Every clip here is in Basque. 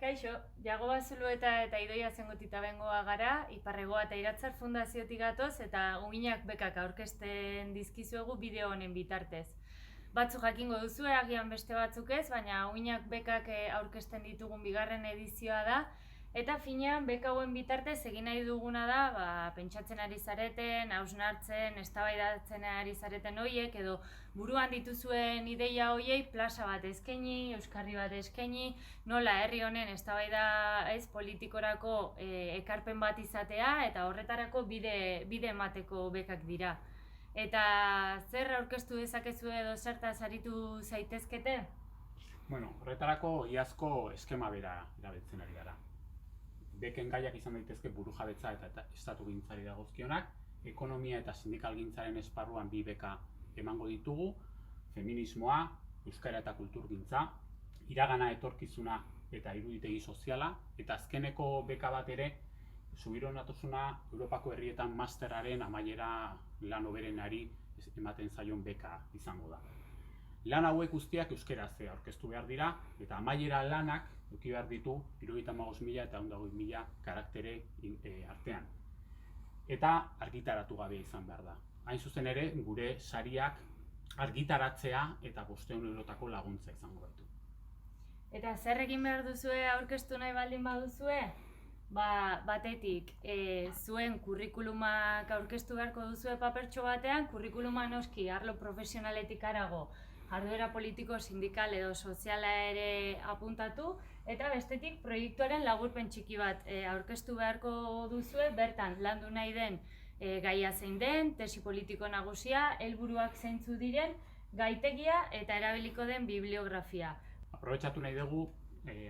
Kaixo, Jago Bazulueta eta Idoia Zengotita bengoa gara, Iparregoa eta Iratzar Fundaziotik gatoz eta Uginak bekak aurkezten dizkizuegu bideo honen bitartez. Batzuk jakingo duzu, agian beste batzuk ez, baina Uginak bekak aurkezten ditugun bigarren edizioa da, eta finean beka hauen bitartez egin nahi duguna da, pentsatzen ari zareten, hausnartzen, eztabaidatzen ari zareten horiek, edo buruan dituzuen ideia horiei plaza bat eskaini, euskarri bat eskaini, nola herri honen eztabaida politikorako ekarpen bat izatea, eta horretarako bide emateko bekak dira. Eta zer aurkeztu dezakezu edo zertaz aritu zaitezkete? Horretarako iazko eskema bera erabiltzen ari gara. Beken gaiak izan daitezke burujabetza eta estatugintzari dagozkionak, ekonomia eta sindikalgintzaren esparruan bi beka emango ditugu, feminismoa, euskara eta kulturgintza, iragana etorkizuna eta iruditegi soziala, eta azkeneko beka bat ere, Zubironatasuna Europako herrietan masterraren amaiera lan hoberenari ematen zaion beka izango da. Lan hauek guztiak euskeraz aurkeztu behar dira, eta amaiera lanak eduki behar ditu 75.000 eta 120.000 karaktere artean. Eta argitaratu gabe izan behar da. Hain zuzen ere, gure sariak argitaratzea eta 500 eurotako laguntza izango baitu. Eta zer egin behar duzue aurkeztu nahi baldin baduzue? Batetik, zuen kurrikulumak aurkeztu beharko duzue papertxo batean, kurrikuluma noski arlo profesionaletik harago, jarduera politiko, sindikal edo soziala ere apuntatu, eta bestetik proiektuaren laburpen txiki bat aurkeztu beharko duzue, bertan landu nahi den gaia zein den, tesi politiko nagusia, helburuak zeintzu diren, gaitegia eta erabiliko den bibliografia. Aprobetxatu nahi dugu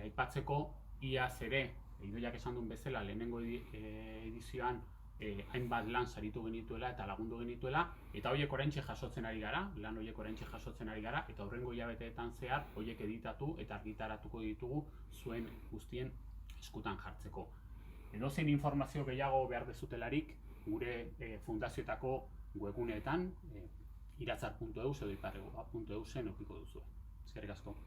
aipatzeko iaz ere, Idoiak esan duen bezala, lehenengo edizioan hainbat lan saritu genituela eta lagundu genituela, eta horiek oraintxe jasotzen ari gara, lan horiek oraintxe jasotzen ari gara, eta hurrengo hilabeteetan zehar horiek editatu eta argitaratuko ditugu zuen guztien eskutan jartzeko. Edozein informazio gehiago behar dezutelarik, gure fundazioetako webguneetan iratzar.eus edo iparregoa.eusen aurkituko duzue. Eskerrik asko.